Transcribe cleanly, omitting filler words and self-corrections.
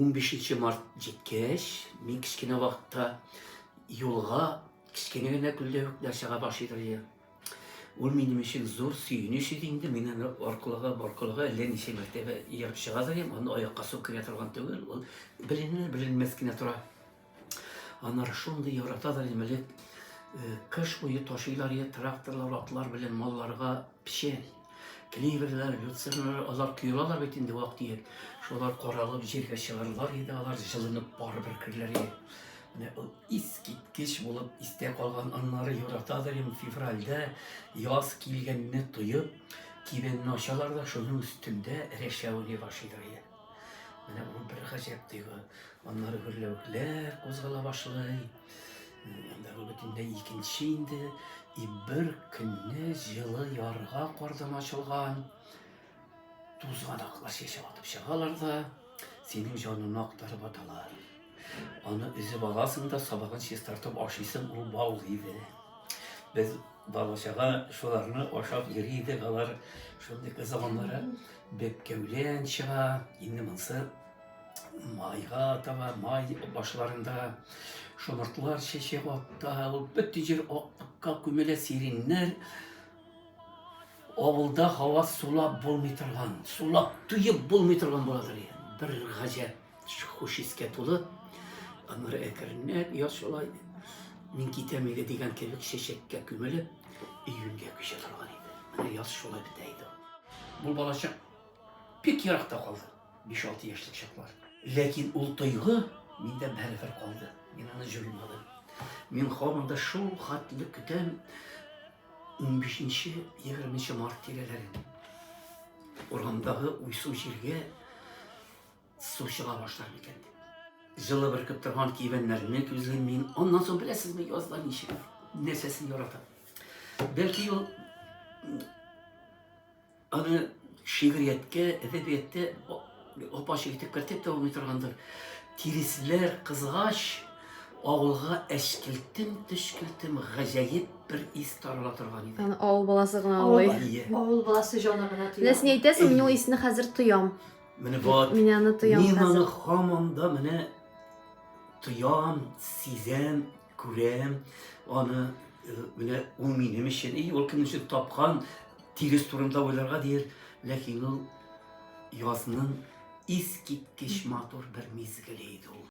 15 Mart жеткеш, мен кішкене вақытта yolға кішкене генә күлдәвекләр чыга башлыйлар. Ул минем өчен зур сөйүнүч иде инде. Мен аны аркылыга әллә ничә мәртәбә ияреп чыгадыр идем. Аны аякка сук кенә торган түгел. Ул беленмәс кенә тора. Аннары шундый яраталар имелек. Кыш буе ташыйлар иде тракторлар, атлар белән малларга печән. Клеверләр, люцерлар, алар кыйлалар бит инде вакыт иде. Шулар каралып җиргә чыгарлар иде, алар җылынып барыбер керләр иде. Менә ул искиткеч булып истә калган аннары яраталар инде февральдә яз килгәнне тоеп, кибәнне ачалар да шуның өстендә рәшәүне башлыйлар иде. Менә ул бер гаҗәп тойгы. Аннары гөрләвекләр кузгала башлый. Анда бөтенләй икенче инде. Бер көнне җылы ярга кардан ачылган тузганаклар чәчеп атып чыгалар да синең җаныңны актарып аталар. Аны өзеп аласың да сабагын чистартып ашыйсың, ул бау иде. Без балачага шуларны ашап йөри идек, алар шундый заманнары бәпкәүлән чыга. Инде монсы майга таба, май башларында шомыртлар чәчеп ата, ул бөтен җир аклыкка күмелә, сиреннәр. Авылда һава сулап булмый торган, сулап туеп булмый торган буладыр. Бер гаҗәп хуш искә тулы. Аннары әкренләп яз шулай мин китәм иде дигән кебек чәчәккә күмелеп, июньгә күчә торган иде. Менә яз шулай бетә иде. Бу балачак бик еракта калды. 5-6 яшьлек чаклар. Ләкин ул тойгы миндә бәрабәр калды. Мин аны җуймадым. Мин һаман да шул хәтле көтәм 15-20 март тирәләрен. Урамдагы уйсу җиргә су чыга башлар микән дип. Җылы бөркеп торган кибәннәрне күзләм мин. Аннан соң беләсезме, язда ничек нәрсәсен яратам. Бәлки ул аны шигърияткә, әдәбиятта апачык итеп кертеп тә булмый торгандыр. Тиресләр кызгач, авылга төшкелтем гаҗәеп бер ис тарала торган иде. Аны авыл баласы гына аңлый. Авыл баласы җаны гына тоя. Нәрсә әйтәсең, мин ул исне хәзер тоям. Менә бат. Мин аны тоям Мин аны хәзер. һаман да менә тоям, сизәм, күрәм. Аны менә ул минем өчен, ул кем өчен тапкан тирес турында уйларга дияр. Ләкин ул язның искиткеч матур бер мизгеле иде ул.